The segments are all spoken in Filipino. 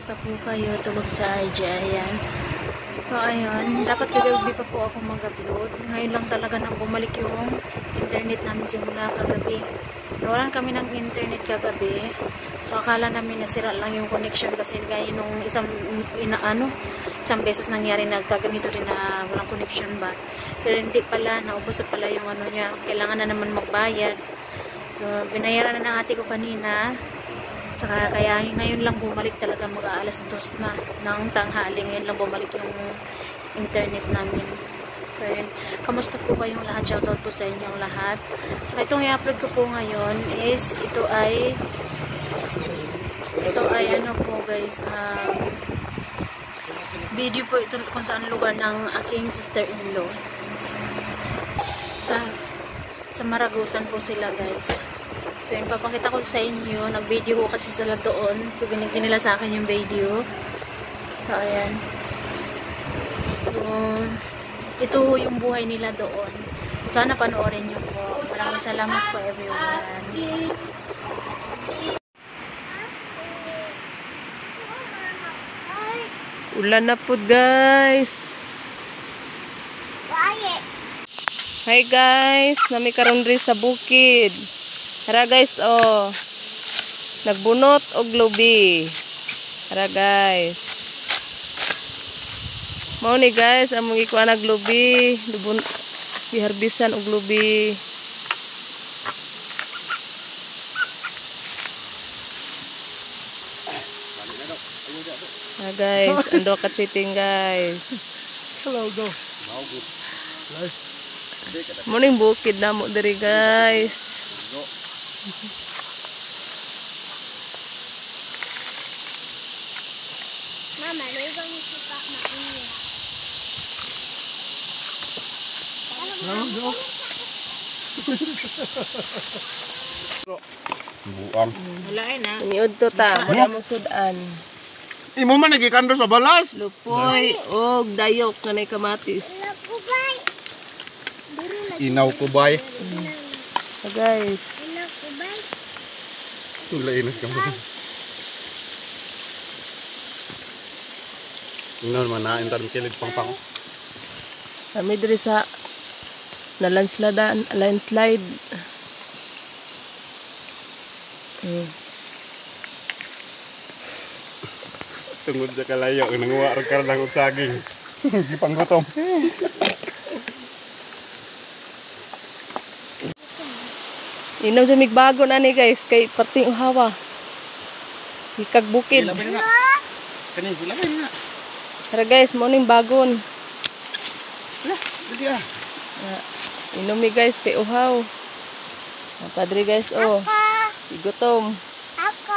Kamusta po kayo? Tulog sa RJ. Ayan. So, ayun. Dapat kagabi pa po ako mag-upload. Ngayon lang talaga nang bumalik yung internet namin simula kagabi. Nawalan kami ng internet kagabi. So, akala namin nasira lang yung connection kasi gaya nung isang beses nangyari na kaganito rin na walang connection ba. Pero hindi pala. Naubos na pala yung ano niya. Kailangan na naman magbayad. So, binayaran na ng ate ko kanina. Saka kaya ngayon lang bumalik talaga mag-aalas 2 na ng tanghali. Ngayon lang bumalik yung internet namin. Okay. Kamusta po kayong lahat? Shoutout po sa inyong lahat. Saka itong i-upload ko po ngayon is ito ay ano po guys, video po ito kung saan lugar ng aking sister-in-law. Sa Maragusan po sila guys. So, yung papakita ko sa inyo, nag-video ko kasi sila doon. So, binigyan nila sa akin yung video. So, ayan. So, ito yung buhay nila doon. Sana panoorin nyo po. Maraming salamat po everyone. Ulan na po guys. Hi guys, nami karon diri sa bukid. Tara guys, oh. Nagbunot og lubi. Tara guys. Mao ni guys, among ikuan nag lubi, biharbisan og lubi. Tara guys, ando ka chiting guys. Hello go. Morning bukid na mo diri guys. Mama, they're going to pick up my onion. Go. Buang. Wala na. Niud to ta, wala mo sudan. Imo man nagikando sa balas. Lupoy og dayok kanay kamatis. Kubay. Inaw ko bay. So guys, Kubay. Lainas ka mo. Inaw man na entar kilid pang. kami diri sa landslide. Tungod sa kalayo nanguwa ra ka lang og saging. Gipanggutom. Inom sa migbago na ni guys kay parting uhawa. Ikag bukid. Kani hilabay na. Tara guys, morning bagon. Dili ah. Inom mi guys kay uhaw. Padre guys, oh. Igutom. Ako.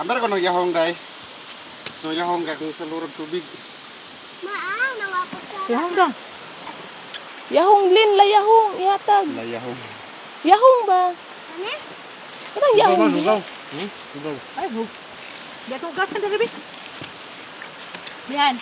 Ambar ko nang yahong day. No yahong ka kung sa lurog tubig. Maang nawapos ka. Yahong dong. Yahong lin la yahong ihatag. Layahong. Yahong ba? Ano? Kanang yahong. Lugaw. Lugaw. Ay, hug. Di atong gas na diri. Yan.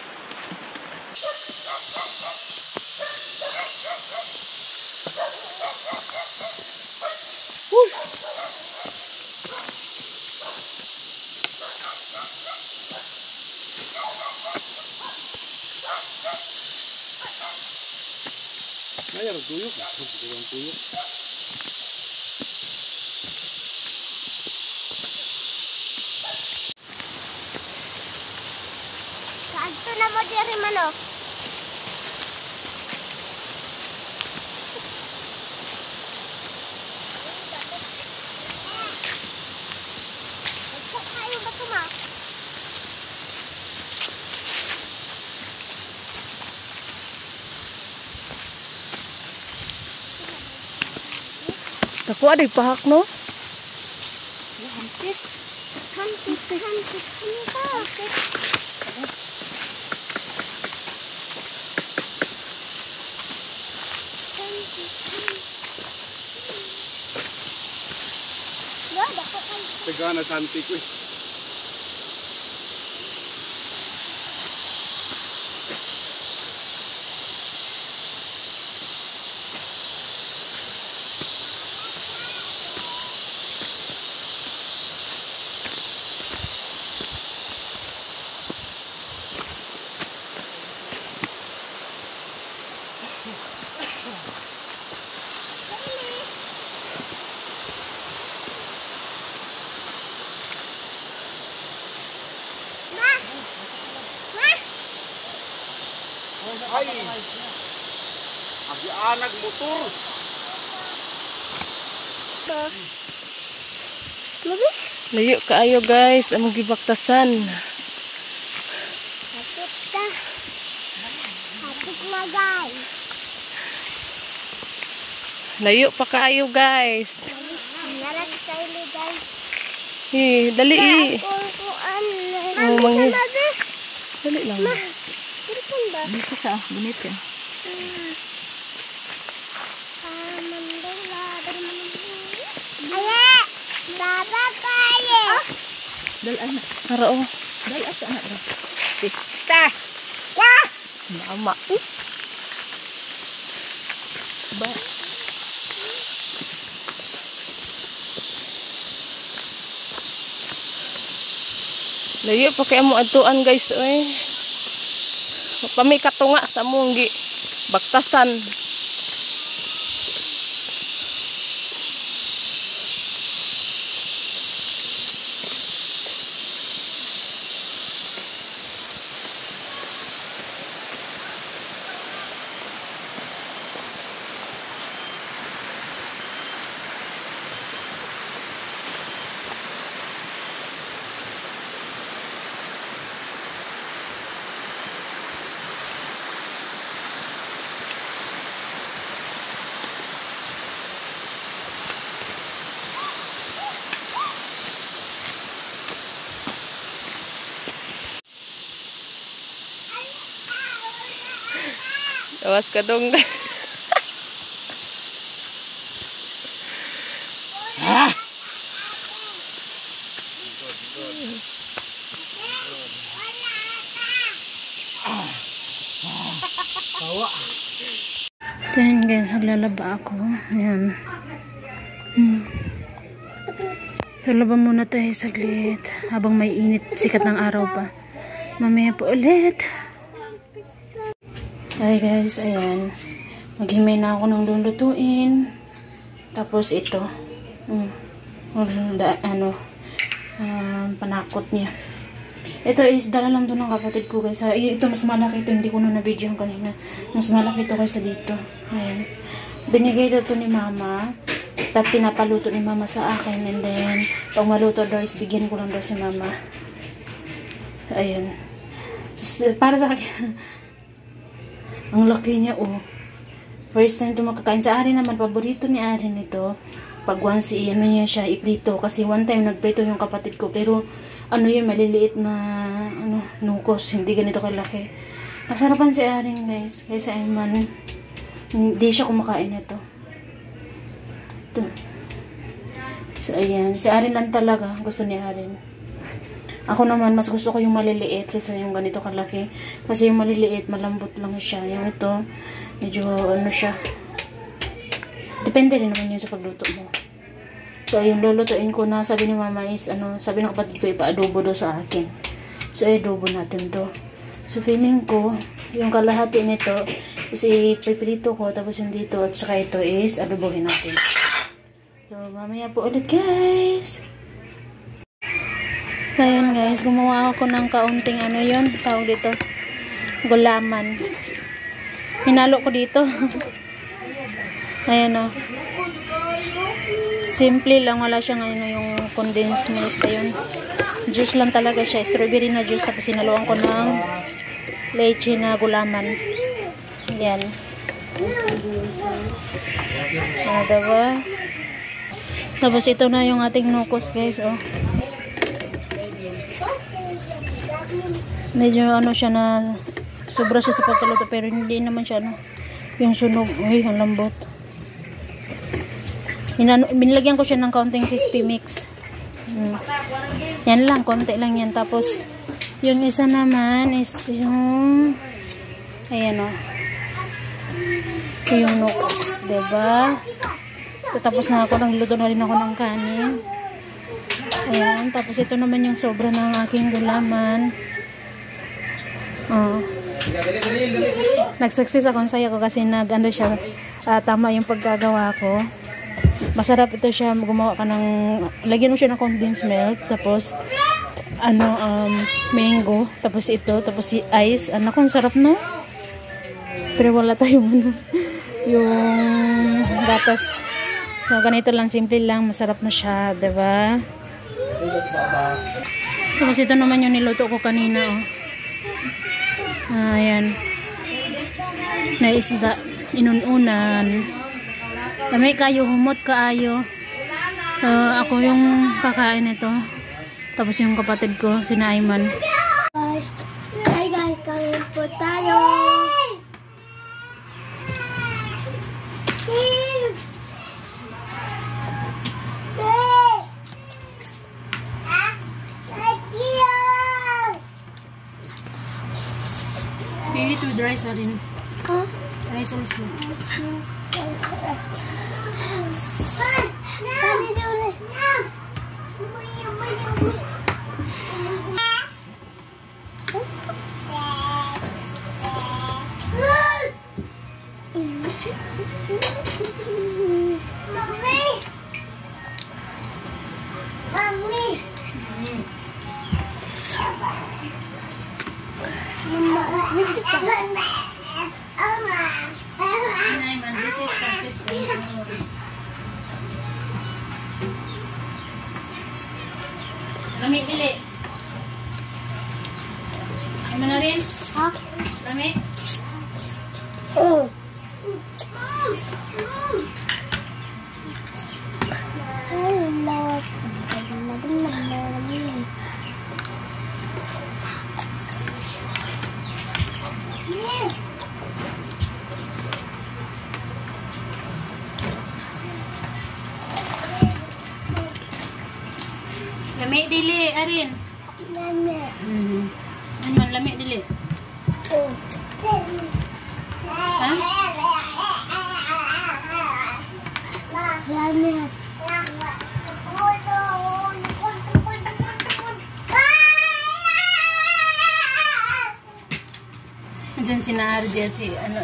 Mayar tuyok. Tuyok. Kaadto na mo diri manok. Kayo ba tuma? Ako aday pahak no. Hampit. Tegana santi ko. Ay! Agi-anag motor! Layo kaayo guys, among gibaktasan. Hapit ka. Hapit na guys. Layo pa kaayo guys. Nalag sa'yo guys. Dali. Kuan. Oh, manghid. Dali lang. Kuan ba? Dito sa bunit yan. Aye! Baba kaye! Dal anak. Harao. Dal asa anak ba? Pista. Wah! Mama. Ba. Layo pa kaya mo atuan guys oy. Pami katunga sa mong gi baktasan. Awas ka dong. Ayan guys, naglalaba ako. Ayan. Lalaba muna tayo saglit. Habang may init, sikat ng araw pa. Mamaya po ulit. Ay guys, ayan. Maghimay na ako ng lulutuin. Tapos ito. Panakot niya. Ito is dala lang to ng kapatid ko guys. Ito mas malaki ito. Hindi ko na na-video kanina. Mas malaki ito kaysa dito. Ayan. Binigay ito ni mama. Tapos pinapaluto ni mama sa akin. And then, pag maluto daw is bigyan ko lang daw si mama. Ayan. Para sa akin. Ang laki niya oh. First time ito makakain. Sa Arin naman, paborito ni Arin ito. Pag once ano niya siya, iprito. Kasi one time nagprito yung kapatid ko. Pero ano yun, maliliit na nukos. Hindi ganito kalaki. Nasarapan si Arin guys. Kaysa Ayman, hindi siya kumakain ito. Ito. So ayan. Si Arin lang talaga. Gusto ni Arin. Ako naman, mas gusto ko yung maliliit kaysa yung ganito kalaki. Kasi yung maliliit, malambot lang siya. Yung ito, medyo siya. Depende rin naman yun sa pagluto mo. So, yung lulutuin ko na, sabi ni mama is, sabi ng kapatid ko, ipa-adobo daw sa akin. So, adobo natin to. So, feeling ko, yung kalahati nito, is ipiprito ko, tapos yung dito, at saka ito is, adobohin natin. So, mamaya po ulit, guys! Ayan guys, gumawa ako ng kaunting tawag dito, gulaman. Hinalo ko dito. Ayan o. Simple lang, wala siyang yung condensed milk. Ayun. Juice lang talaga siya, strawberry na juice. Tapos sinaluan ko ng leche na gulaman. Ayan. Diba? Tapos ito na yung ating nukos guys oh. Medyo siya na sobra siya sa pagkaluto pero hindi naman siya yung sunog. Uy, ang lambot. Binilagyan ko siya ng kaunting crispy mix. Yan lang, konti lang yan. Tapos yung isa naman is yung ayan o. Yung nukos, diba? So tapos na ako, nagluto na rin ako ng kanin. Ayan, tapos ito naman yung sobra ng aking gulaman. Nag-success ako, saya ko kasi siya, tama yung paggagawa ko. Masarap ito siya, gumawa ka ng, lagyan mo siya ng condensed milk, tapos mango, tapos ito, tapos si ice. Kung sarap no? Pero wala tayong ano, yung gatas. So, ganito lang, simple lang, masarap na siya, diba? Tapos ito naman yung niluto ko kanina, oh. Ayan. Na isda, inununan. May kayo, humot kaayo. Ako yung kakain ito. Tapos yung kapatid ko, si Naiman. Hi guys, kami po tayo. Eat with rice rin. Huh? Rice also. Kami dulu. Naiman, this is pancit canton. Rami, dili. Ay mo na rin? Ha? Rami? Oh. Lami, dili, arin. Lami. Ano, lami, dili. Oh. Ha? Lami. Andiyan si RJ at si, ano,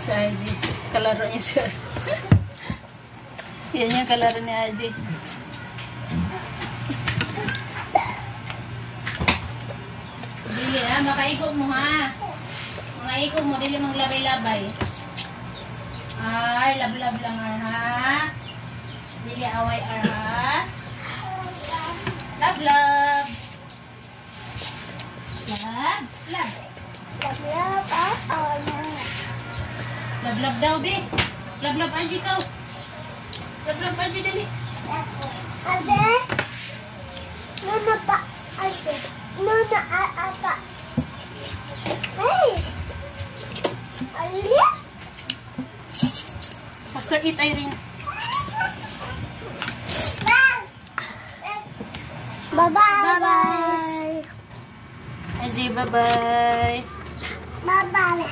si RJ. Kalaro niya siya. Yan yung kalaro ni RJ. Dili ha, makaikot mo ha. Makaikot mo, dili maglabay-labay. Ar, lab-lab lang ar ha. Dili away ar ha. Lab-lab. Lab-lab. Lab-lab daw, be. Lab-lab Angie kau. Lab-lab Angie dali. Ade. Nana pa. Ade. Nana apa? Hey. Alia. Faster eat, Irene. Bye-bye. Angie, bye-bye. Bye-bye.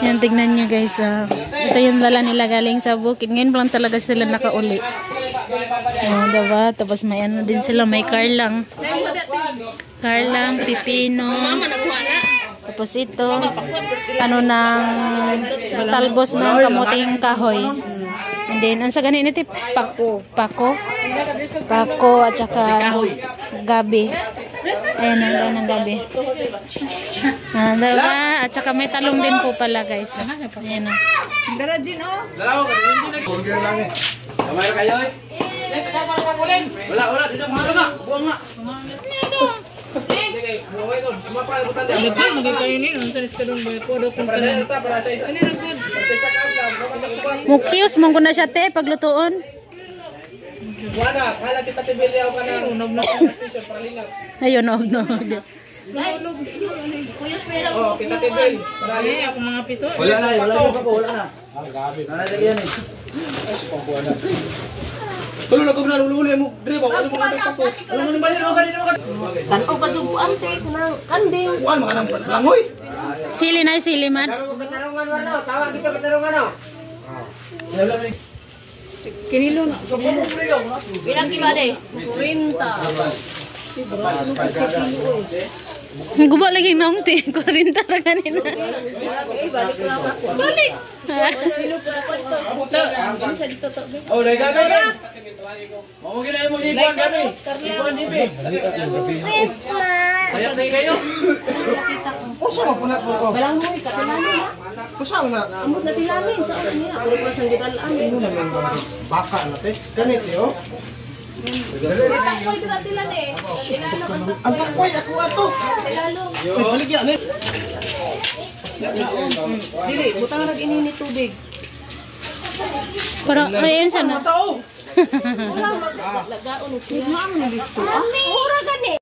Yan, tignan nyo guys. Ito yung dala nila galing sa bukid. Ngayon lang talaga sila nakauli. Diba? Tapos may ano din sila. May karlang. Karlang, pipino. Tapos ito, ano ng talbos ng kamuting kahoy. And then, ang sa ganito, pako. Pako at saka gabi. Ayan, ang ng gabi. Diba? At saka may talong din po pala guys. Ayan o. Kamay kayo eh. Wala, dito mga nga. Buang nga. Mukios mong ko na siya te, paglutuon. Wala, kala kita tibilyaw ka na. Unog na piso para lingaw. Ayun, nog. Oh, kita tibil. Para lingaw kung mga piso. Wala na. Wala na yan eh. Kalau nak benar ulu-ulu mo, dire ba? Ano mo nang tapos? Ano mo ba yun? Kanino ka? Tanaw pa duguan te kunang kanding. Kuan mga nang langoy. Sili na sili man. Katarungan warno, tawag dito katarungan no. Wala ni. Kinilo na. Ilang kilo de? 40. Gubo lagi nong te, 40 ra kanina. Balik. Oh, dai gabi. Mau gina mo ibuan gabi. Ibuan dibi. Kayak na kayo. Kusa mo punat po ko. Balang mo ka tilani na. Kusa na. Amot na tilani sa ano niya. Puro pa sang gidalaan. Baka na te. Kanit yo. Takboy ka tilani. Tilalo ka sa. Ang takboy ako ato. Tilalo. Ay, baligya ni. Dili, butang nag inini tubig. Parang, ayun sana. Tao. Lagaon siya. Mura gani.